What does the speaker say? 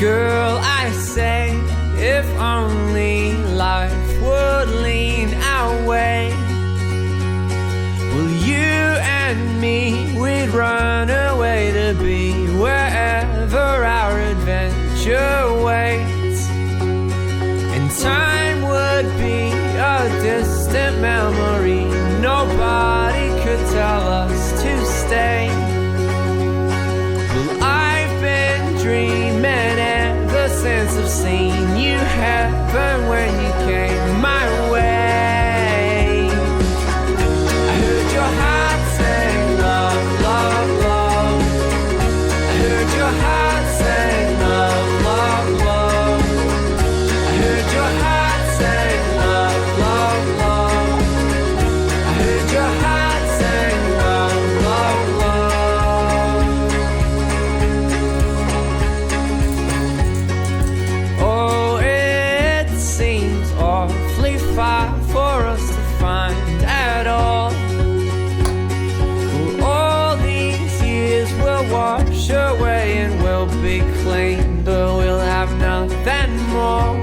Girl, I say, if only life would lean our way. Well, you and me, we'd run away to be wherever our adventure waits. And time would be a distant memory. Nobody could tell us to stay. Well, I've been dreaming ever since I've seen you heaven when you came my way. I heard your heart say love, love, love. I heard your heart say love, love, love. I heard your heart say love, love, love. I heard your heart say love, love, love. Oh, it seems awfully far for us to find at all. Well, all these years will wash away and we'll be clean, but we'll have nothing more.